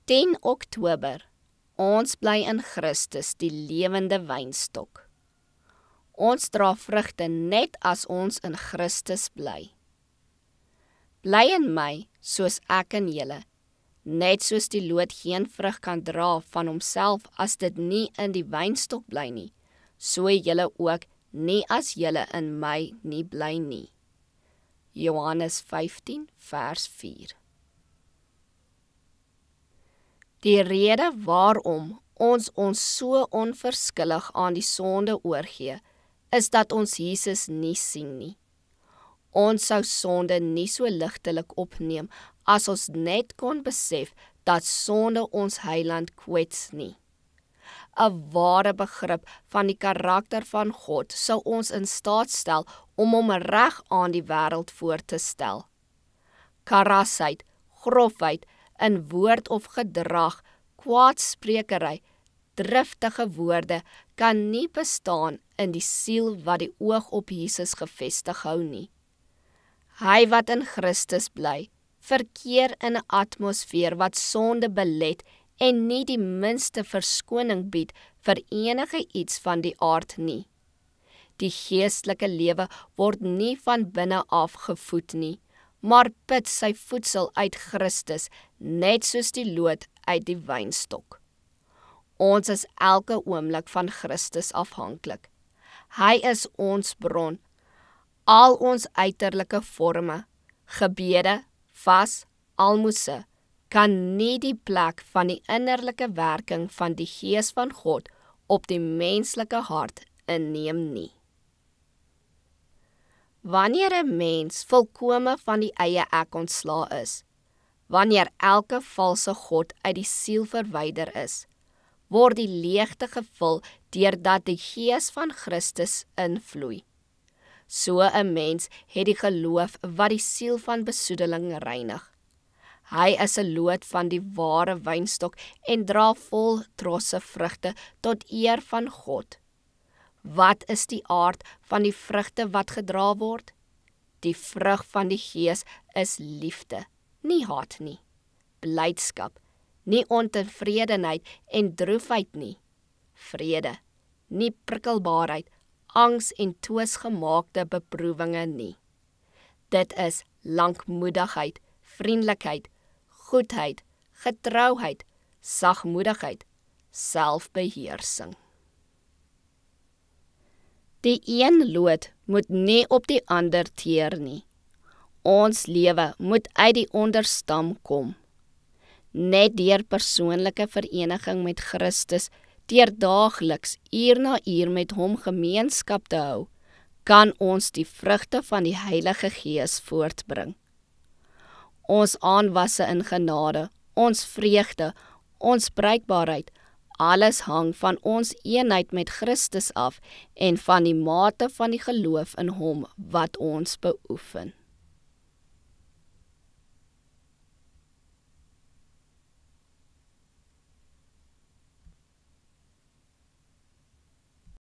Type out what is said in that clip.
10 Oktober. Ons bly in Christus, die lewende wynstok. Ons dra vrugte net as ons in Christus bly. Bly in my, soos ek in julle. Net soos die loot geen vrug kan dra van homself as dit nie in die wynstok bly nie, so julle ook nie as julle in my nie bly nie. Johannes 15 vers 4. Die rede waarom ons so onverskillig aan die sonde oorgee, is dat ons Jesus nie sien nie. Ons sou sonde nie so ligtelik opneem as ons net kon besef dat sonde ons heiland kwets nie. 'n Ware begrip van die karakter van God sou ons in staat stel om hom reg aan die wêreld voor te stel. Karasheid, grofheid in woord of gedrag, kwaadsprekery, driftige woorde kan nie bestaan in die siel wat die oog op Jesus gefestig hou nie. Hy wat in Christus bly, verkeer in 'n atmosfeer wat sonde belet en nie die minste verskoning bied vir enige iets van die aard nie. Die geestelike lewe word nie van binne af gevoed nie, maar put sy voedsel uit Christus, net soos die loot uit die wynstok. Ons is elke oomblik van Christus afhanklik. Hy is ons bron. Al ons uiterlike forme, gebede, vas, almose, kan nie die plek van die innerlike werking van die Gees van God op die menslike hart inneem nie. Wanneer 'n mens volkome van die eie ek ontslae is, wanneer elke valse god uit die siel verwyder is, word die leegte gevul deurdat die Gees van Christus invloei. So 'n mens het die geloof wat die siel van besoedeling reinig. Hy is 'n loot van die ware wynstok en dra vol trosse vrugte tot eer van God. Wat is die aard van die vrugte wat gedra word? Die vrug van die Gees is liefde, nie haat nie, blydskap, nie ontevredenheid en droefheid nie, vrede, nie prikkelbaarheid, angs en toesgemaakte beproewinge nie. Dit is lankmoedigheid, vriendelikheid, goedheid, getrouheid, sagmoedigheid, selfbeheersing. Die een loot moet nie op die ander teer nie. Ons lewe moet uit die onderstam kom. Net deur persoonlike vereniging met Christus, deur daagliks uur na uur met hom gemeenskap te hou, kan ons die vrugte van die Heilige Gees voortbring. Ons aanwasse in genade, ons vreugde, ons bruikbaarheid, alles hang van ons eenheid met Christus af en van die mate van die geloof in hom wat ons beoefen.